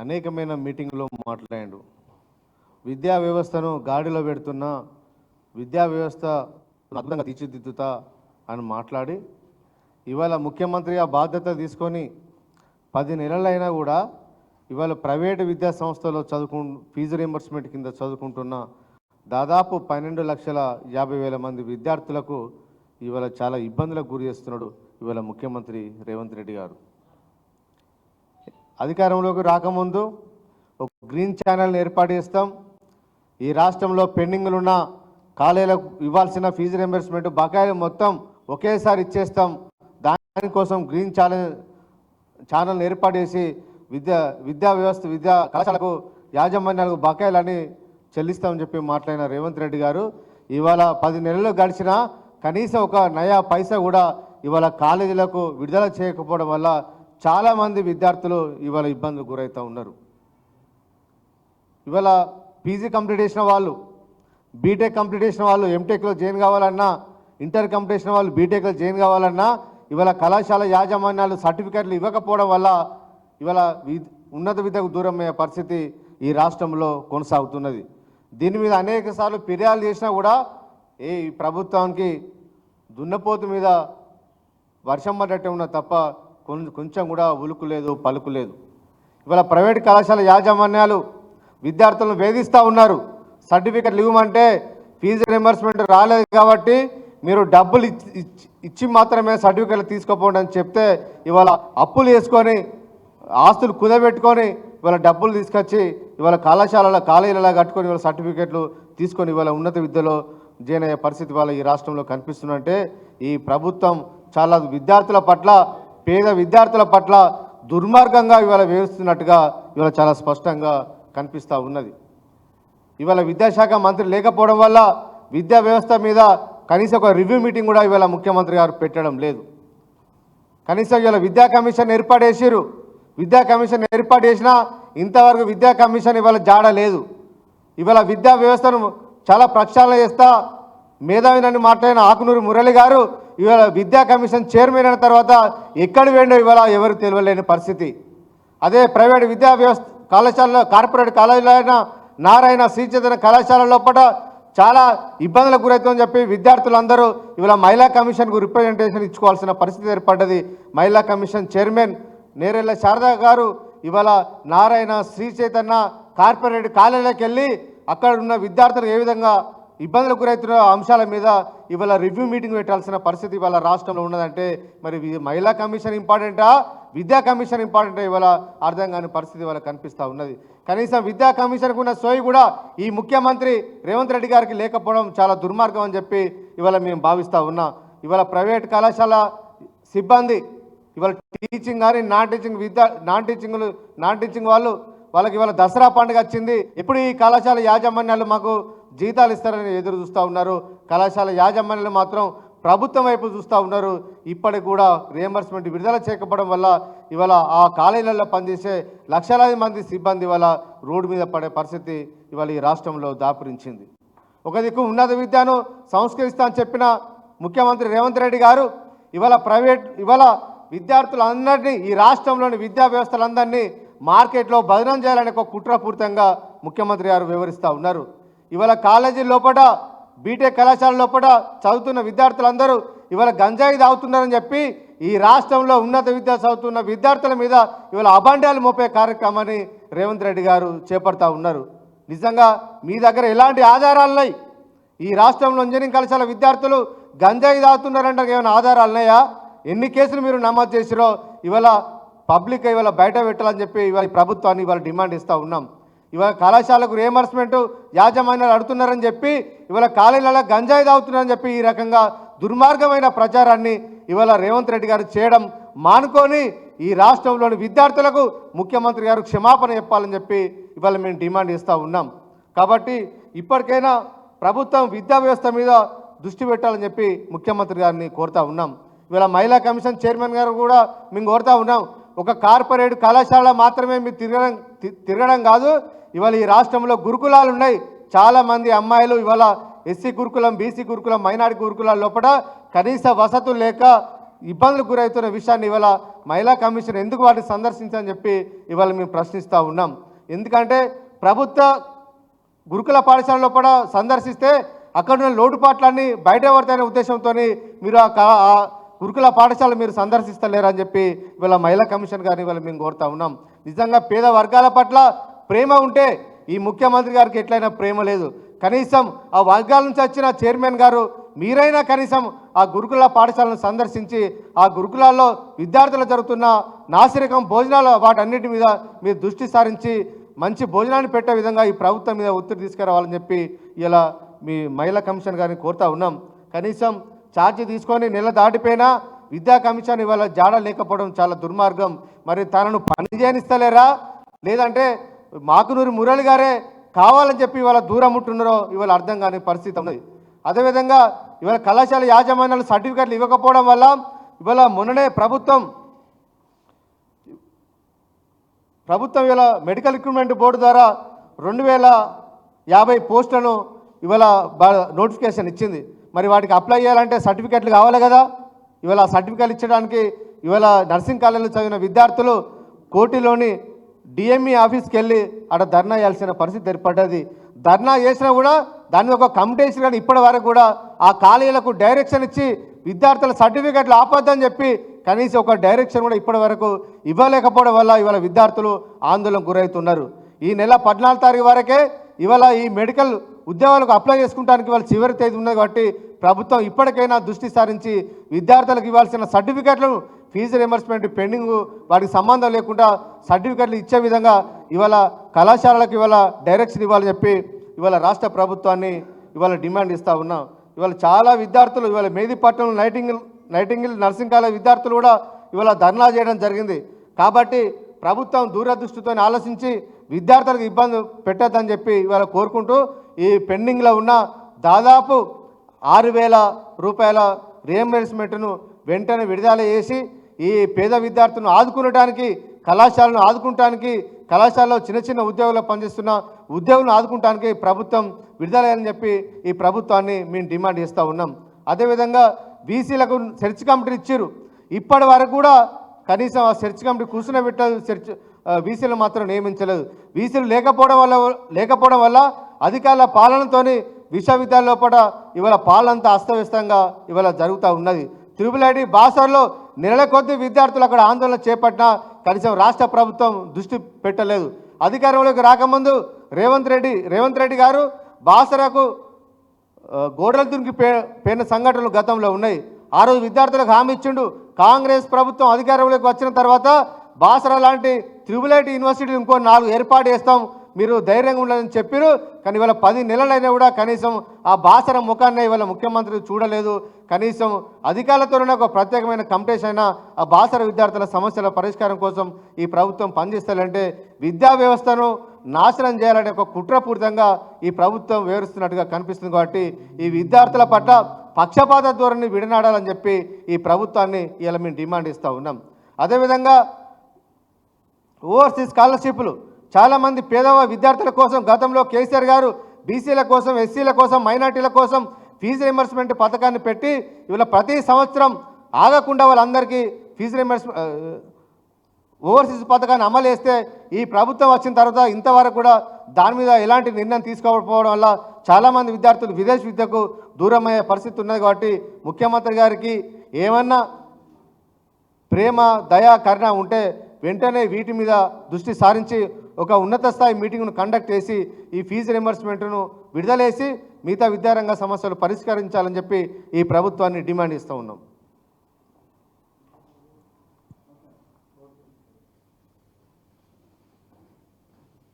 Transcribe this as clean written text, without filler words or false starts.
అనేకమైన మీటింగ్లో మాట్లాడాడు. విద్యా వ్యవస్థను గాడిలో పెడుతున్న విద్యా వ్యవస్థ అద్భుతంగా తీర్చిదిద్దుతా అని మాట్లాడి ఇవాళ ముఖ్యమంత్రిగా బాధ్యత తీసుకొని 10 నెలలైనా కూడా ఇవాళ ప్రైవేటు విద్యా సంస్థలో ఫీజు రీయింబర్స్మెంట్ కింద చదువుకుంటున్న దాదాపు 12,50,000 మంది విద్యార్థులకు ఇవాళ చాలా ఇబ్బందులకు గురి చేస్తున్నాడు ఇవాళ ముఖ్యమంత్రి రేవంత్ రెడ్డి గారు. అధికారంలోకి రాకముందు ఒక గ్రీన్ ఛానల్ని ఏర్పాటు చేస్తాం, ఈ రాష్ట్రంలో పెండింగ్లు ఉన్న కాలేజీలకు ఇవ్వాల్సిన ఫీజు రీయింబర్స్మెంట్ బకాయిలు మొత్తం ఒకేసారి ఇచ్చేస్తాం, దానికోసం గ్రీన్ ఛానల్ని ఏర్పాటు చేసి విద్యా కళాశాలకు యాజమాన్యాలకు బకాయిలని చెల్లిస్తామని చెప్పి మాట్లాడిన రేవంత్ రెడ్డి గారు ఇవాళ 10 నెలలు గడిచినా కనీసం ఒక నయా పైసా కూడా ఇవాళ కాలేజీలకు విడుదల చేయకపోవడం వల్ల చాలామంది విద్యార్థులు ఇవాళ ఇబ్బందులు గురవుతూ ఉన్నారు. ఇవాళ పీజీ కంప్లీట్ చేసిన వాళ్ళు, బీటెక్ కంప్లీట్ చేసిన వాళ్ళు ఎంటెక్లో జాయిన్ కావాలన్నా, ఇంటర్ కంప్లీట్ చేసిన వాళ్ళు బీటెక్లో జాయిన్ కావాలన్నా ఇవాళ కళాశాల యాజమాన్యాలు సర్టిఫికెట్లు ఇవ్వకపోవడం వల్ల ఇవాళ ఉన్నత విద్యకు దూరమయ్యే పరిస్థితి ఈ రాష్ట్రంలో కొనసాగుతున్నది. దీని మీద అనేక సార్లు ఫిర్యాదు చేసినా కూడా ఈ ప్రభుత్వానికి దున్నపోతు మీద వర్షం పడ్డట్టే ఉన్న తప్ప కొంచెం కూడా ఉలుకు లేదు, పలుకు లేదు. ఇవాళ ప్రైవేట్ కళాశాల యాజమాన్యాలు విద్యార్థులను వేధిస్తూ ఉన్నారు. సర్టిఫికెట్లు ఇవ్వమంటే ఫీజు రీయింబర్స్మెంట్ రాలేదు కాబట్టి మీరు డబ్బులు ఇచ్చి మాత్రమే సర్టిఫికెట్లు తీసుకోపోండి అని చెప్తే ఇవాళ అప్పులు వేసుకొని ఆస్తులు కుదబెట్టుకొని ఇవాళ డబ్బులు తీసుకొచ్చి ఇవాళ కాలేజీలలో కట్టుకొని ఇవాళ సర్టిఫికెట్లు తీసుకొని ఇవాళ ఉన్నత విద్యలో జాయిన్ అయ్యే పరిస్థితి వాళ్ళ ఈ రాష్ట్రంలో కనిపిస్తుందంటే ఈ ప్రభుత్వం చాలా విద్యార్థుల పట్ల, పేద విద్యార్థుల పట్ల దుర్మార్గంగా ఇవాళ వేస్తున్నట్టుగా ఇవాళ చాలా స్పష్టంగా కనిపిస్తూ ఉన్నది. ఇవాళ విద్యాశాఖ మంత్రి లేకపోవడం వల్ల విద్యా వ్యవస్థ మీద కనీసం ఒక రివ్యూ మీటింగ్ కూడా ఇవాళ ముఖ్యమంత్రి గారు పెట్టడం లేదు. కనీసం ఇవాళ విద్యా కమిషన్ ఏర్పాటు చేసిరు, విద్యా కమిషన్ ఏర్పాటు చేసినా ఇంతవరకు విద్యా కమిషన్ ఇవాళ జాడ లేదు. ఇవాళ విద్యా వ్యవస్థను చాలా ప్రక్షాళన చేస్తా మేధావినని మాట్లాడిన ఆకునూరి మురళి గారు ఇవాళ విద్యా కమిషన్ చైర్మన్ అయిన తర్వాత ఎక్కడ వేయండో ఇవాళ ఎవరు తెలియలేని పరిస్థితి. అదే ప్రైవేట్ విద్యా వ్యవస్థ కళాశాలలో, కార్పొరేట్ కాలేజీలైన నారాయణ, శ్రీ చైతన్య కళాశాల లోపల చాలా ఇబ్బందులకు గురవుతుందని చెప్పి విద్యార్థులందరూ ఇవాళ మహిళా కమిషన్కు రిప్రజెంటేషన్ ఇచ్చుకోవాల్సిన పరిస్థితి ఏర్పడ్డది. మహిళా కమిషన్ చైర్మన్ నేరెళ్ళ శారదా గారు ఇవాళ నారాయణ, శ్రీ చైతన్య కార్పొరేట్ కాలేజీలకు వెళ్ళి అక్కడ ఉన్న విద్యార్థులకు ఏ విధంగా ఇబ్బందులకు గురవుతున్న అంశాల మీద ఇవాళ రివ్యూ మీటింగ్ పెట్టాల్సిన పరిస్థితి ఇవాళ రాష్ట్రంలో ఉన్నదంటే మరి మహిళా కమిషన్ ఇంపార్టెంటా, విద్యా కమిషన్ ఇంపార్టెంటా ఇవాళ అర్థం కాని పరిస్థితి ఇవాళ కనిపిస్తూ ఉన్నది. కనీసం విద్యా కమిషన్కు ఉన్న సోయి కూడా ఈ ముఖ్యమంత్రి రేవంత్ రెడ్డి గారికి లేకపోవడం చాలా దుర్మార్గం అని చెప్పి ఇవాళ మేము భావిస్తూ ఉన్నాం. ఇవాళ ప్రైవేట్ కళాశాల సిబ్బంది ఇవాళ టీచింగ్ కానీ నాన్ టీచింగ్ వాళ్ళకి ఇవాళ దసరా పండుగ వచ్చింది, ఎప్పుడు ఈ కళాశాల యాజమాన్యాలు మాకు జీతాలు ఇస్తారని ఎదురు చూస్తూ ఉన్నారు. కళాశాల యాజమాన్యాలు మాత్రం ప్రభుత్వం వైపు చూస్తూ ఉన్నారు. ఇప్పటికి కూడా రీయింబర్స్మెంట్ విడుదల చేయకపోవడం వల్ల ఇవాళ ఆ కాలేజీలలో పనిచేసే లక్షలాది మంది సిబ్బంది ఇవాళ రోడ్డు మీద పడే పరిస్థితి ఇవాళ ఈ రాష్ట్రంలో దాపురించింది. ఒక దిక్కు ఉన్నత విద్యను సంస్కరిస్తా అని చెప్పిన ముఖ్యమంత్రి రేవంత్ రెడ్డి గారు ఇవాళ విద్యార్థులందరినీ, ఈ రాష్ట్రంలోని విద్యా వ్యవస్థలందరినీ మార్కెట్లో బదనం చేయాలని ఒక కుట్రపూరితంగా ముఖ్యమంత్రి గారు వివరిస్తూ ఉన్నారు. ఇవాళ కాలేజీ లోపల, బీటెక్ కళాశాల లోపల చదువుతున్న విద్యార్థులందరూ ఇవాళ గంజాయి తాగుతున్నారని చెప్పి ఈ రాష్ట్రంలో ఉన్నత విద్య చదువుతున్న విద్యార్థుల మీద ఇవాళ అభాండాలు మోపే కార్యక్రమాన్ని రేవంత్ రెడ్డి గారు చేపడతా ఉన్నారు. నిజంగా మీ దగ్గర ఎలాంటి ఆధారాలున్నాయి? ఈ రాష్ట్రంలో ఇంజనీరింగ్ కళాశాల విద్యార్థులు గంజాయి తాగుతున్నారంటే ఏమైనా ఆధారాలు ఉన్నాయా? ఎన్ని కేసులు మీరు నమోదు చేసిరో ఇవాళ పబ్లిక్ ఇవాళ బయట పెట్టాలని చెప్పి ఇవాళ ప్రభుత్వాన్ని ఇవాళ డిమాండ్ ఇస్తూ ఉన్నాం. ఇవాళ కళాశాలకు రీయింబర్స్మెంట్ యాజమాన్యాలు అడుగుతున్నారని చెప్పి ఇవాళ కాలేజీలలో గంజాయి తాగుతున్నారని చెప్పి ఈ రకంగా దుర్మార్గమైన ప్రచారాన్ని ఇవాళ రేవంత్ రెడ్డి గారు చేయడం మానుకొని ఈ రాష్ట్రంలోని విద్యార్థులకు ముఖ్యమంత్రి గారు క్షమాపణ చెప్పాలని చెప్పి ఇవాళ మేము డిమాండ్ ఇస్తూ ఉన్నాం. కాబట్టి ఇప్పటికైనా ప్రభుత్వం విద్యా వ్యవస్థ మీద దృష్టి పెట్టాలని చెప్పి ముఖ్యమంత్రి గారిని కోరుతూ ఉన్నాం. ఇవాళ మహిళా కమిషన్ చైర్మన్ గారు కూడా మేము కోరుతూ ఉన్నాం, ఒక కార్పొరేట్ కళాశాల మాత్రమే మీరు తిరగడం కాదు, ఇవాళ ఈ రాష్ట్రంలో గురుకులాలు ఉన్నాయి. చాలామంది అమ్మాయిలు ఇవాళ ఎస్సీ గురుకులం, బీసీ గురుకులం, మైనారిటీ గురుకులాల లోపల కనీస వసతులు లేక ఇబ్బందులకు గురవుతున్న విషయాన్ని ఇవాళ మహిళా కమిషన్ ఎందుకు వాటిని సందర్శించని చెప్పి ఇవాళ మేము ప్రశ్నిస్తూ ఉన్నాం. ఎందుకంటే ప్రభుత్వ గురుకుల పాఠశాలలో కూడా సందర్శిస్తే అక్కడ ఉన్న లోటుపాట్లన్నీ బయటపడతాయనే ఉద్దేశంతో మీరు ఆ గురుకుల పాఠశాల మీరు సందర్శిస్తలేరని చెప్పి ఇవాళ మహిళా కమిషన్ గారిని ఇవాళ మేము కోరుతా ఉన్నాం. నిజంగా పేద వర్గాల పట్ల ప్రేమ ఉంటే ఈ ముఖ్యమంత్రి గారికి ఎట్లయినా ప్రేమ లేదు. కనీసం ఆ వర్గాల నుంచి వచ్చిన చైర్మన్ గారు మీరైనా కనీసం ఆ గురుకుల పాఠశాలను సందర్శించి ఆ గురుకులాల్లో విద్యార్థులు జరుగుతున్న నాసిరకం భోజనాలు వాటన్నిటి మీద మీరు దృష్టి సారించి మంచి భోజనాన్ని పెట్టే విధంగా ఈ ప్రభుత్వం మీద ఒత్తిడి తీసుకురావాలని చెప్పి ఇలా మీ మహిళా కమిషన్ గారిని కోరుతా ఉన్నాం. కనీసం ఛార్జీ తీసుకొని నెల దాటిపోయినా విద్యా కమిషన్ ఇవాళ జాడ లేకపోవడం చాలా దుర్మార్గం. మరి తనను పని చేయనిస్తలేరా లేదంటే మాకునూరి మురళి గారే కావాలని చెప్పి ఇవాళ దూరం ఉంటున్నారో ఇవాళ అర్థం కాని పరిస్థితి ఉన్నది. అదేవిధంగా ఇవాళ కళాశాల యాజమాన్యాలు సర్టిఫికెట్లు ఇవ్వకపోవడం వల్ల ఇవాళ మొన్ననే ప్రభుత్వం ఇవాళ మెడికల్ రిక్రూట్మెంట్ బోర్డు ద్వారా 2050 పోస్టులను ఇవాళ నోటిఫికేషన్ ఇచ్చింది. మరి వాటికి అప్లై చేయాలంటే సర్టిఫికెట్లు కావాలి కదా. ఇవాళ సర్టిఫికెట్లు ఇచ్చడానికి ఇవాళ నర్సింగ్ కాలేజీలో చదివిన విద్యార్థులు కోటిలోని డిఎంఈ ఆఫీస్కి వెళ్ళి అక్కడ ధర్నా చేయాల్సిన పరిస్థితి ఏర్పడ్డది. ధర్నా చేసినా కూడా దాన్ని ఒక కమిటేషన్ కానీ ఇప్పటి వరకు కూడా ఆ కాలేజీలకు డైరెక్షన్ ఇచ్చి విద్యార్థుల సర్టిఫికెట్లు ఆపొద్దని చెప్పి కనీసం ఒక డైరెక్షన్ కూడా ఇప్పటి వరకు ఇవ్వలేకపోవడం వల్ల ఇవాళ విద్యార్థులు ఆందోళనకు గురవుతున్నారు. ఈ నెల 14 తారీఖు వరకే ఇవాళ ఈ మెడికల్ ఉద్యోగాలకు అప్లై చేసుకుంటానికి ఇవాళ చివరి తేదీ ఉన్నది కాబట్టి ప్రభుత్వం ఇప్పటికైనా దృష్టి సారించి విద్యార్థులకు ఇవ్వాల్సిన సర్టిఫికెట్లను ఫీజు రియంబర్స్మెంట్ పెండింగ్ వాటికి సంబంధం లేకుండా సర్టిఫికెట్లు ఇచ్చే విధంగా ఇవాళ కళాశాలలకు ఇవాళ డైరెక్షన్ ఇవ్వాలని చెప్పి ఇవాళ రాష్ట్ర ప్రభుత్వాన్ని ఇవాళ డిమాండ్ ఇస్తూ ఉన్నాం. ఇవాళ చాలా విద్యార్థులు ఇవాళ మేదీపట్నం నైటింగిల్ నర్సింగ్ కాలేజ్ విద్యార్థులు కూడా ఇవాళ ధర్నా చేయడం జరిగింది. కాబట్టి ప్రభుత్వం దూరదృష్టితో ఆలోచించి విద్యార్థులకు ఇబ్బంది పెట్టద్దని చెప్పి ఇవాళ కోరుకుంటూ ఈ పెండింగ్లో ఉన్న దాదాపు 6,000 రూపాయల రియంబర్స్మెంట్ను వెంటనే విడుదల చేసి ఈ పేద విద్యార్థులను ఆదుకునడానికి కళాశాలను ఆదుకుంటానికి కళాశాలలో చిన్న చిన్న ఉద్యోగులు పనిచేస్తున్న ఉద్యోగులను ఆదుకుంటానికి ప్రభుత్వం విడుదలని చెప్పి ఈ ప్రభుత్వాన్ని మేము డిమాండ్ చేస్తూ ఉన్నాం. అదేవిధంగా బీసీలకు సెర్చ్ కమిటీ ఇచ్చారు. ఇప్పటి వరకు కూడా కనీసం ఆ సెర్చ్ కమిటీ కూర్చునబెట్టలేదు. బీసీలు మాత్రం నియమించలేదు. బీసీలు లేకపోవడం వల్ల అధికారుల పాలనతోని విశ్వవిద్యాలయ లోపల ఇవాళ పాలనంతా అస్తవ్యస్తంగా ఇవాళ జరుగుతూ ఉన్నది. త్రిపుల్ బాసర్లో నెలల కొద్ది విద్యార్థులు అక్కడ ఆందోళన చేపట్టినా కనీసం రాష్ట్ర ప్రభుత్వం దృష్టి పెట్టలేదు. అధికారంలోకి రాకముందు రేవంత్ రెడ్డి గారు బాసరకు గోడలు దునికి పోయిన సంఘటనలు గతంలో ఉన్నాయి. ఆ రోజు విద్యార్థులకు హామీ ఇచ్చిండు. కాంగ్రెస్ ప్రభుత్వం అధికారంలోకి వచ్చిన తర్వాత బాసరా లాంటి త్రిపుల్ యూనివర్సిటీలు ఇంకో 4 ఏర్పాటు చేస్తాం, మీరు ధైర్యంగా ఉండాలని చెప్పారు. కానీ ఇవాళ 10 నెలలైనా కూడా కనీసం ఆ బాసర ముఖాన్ని ఇవాళ ముఖ్యమంత్రి చూడలేదు. కనీసం అధికారులతోనే ఒక ప్రత్యేకమైన కమిటేషన్ అయినా ఆ బాసర విద్యార్థుల సమస్యల పరిష్కారం కోసం ఈ ప్రభుత్వం పనిచేస్తారంటే విద్యా వ్యవస్థను నాశనం చేయాలనే ఒక కుట్రపూరితంగా ఈ ప్రభుత్వం వివరిస్తున్నట్టుగా కనిపిస్తుంది. కాబట్టి ఈ విద్యార్థుల పట్ల పక్షపాత ధోరణి విడనాడాలని చెప్పి ఈ ప్రభుత్వాన్ని ఇలా మేము డిమాండ్ ఇస్తూ ఉన్నాం. అదేవిధంగా ఓవర్సీస్ స్కాలర్షిప్లు చాలామంది పేదవ విద్యార్థుల కోసం గతంలో కేసీఆర్ గారు బీసీల కోసం, ఎస్సీల కోసం, మైనార్టీల కోసం ఫీజు రియంబర్స్మెంట్ పథకాన్ని పెట్టి ఇవాళ ప్రతి సంవత్సరం ఆగకుండా వాళ్ళందరికీ ఫీజు రియంబర్స్మెంట్ ఓవర్సీస్ పథకాన్ని అమలు చేస్తే ఈ ప్రభుత్వం వచ్చిన తర్వాత ఇంతవరకు కూడా దాని మీద ఎలాంటి నిర్ణయం తీసుకోకపోవడం వల్ల చాలామంది విద్యార్థులు విదేశ విద్యకు దూరమయ్యే పరిస్థితి ఉన్నది. కాబట్టి ముఖ్యమంత్రి గారికి ఏమన్నా ప్రేమ, దయా, కరుణ ఉంటే వెంటనే వీటి మీద దృష్టి సారించి ఒక ఉన్నత స్థాయి మీటింగ్ను కండక్ట్ చేసి ఈ ఫీజు రియంబర్స్మెంట్ను విడుదలేసి మిగతా విద్యారంగ సమస్యలు పరిష్కరించాలని చెప్పి ఈ ప్రభుత్వాన్ని డిమాండ్ ఇస్తూ ఉన్నాం.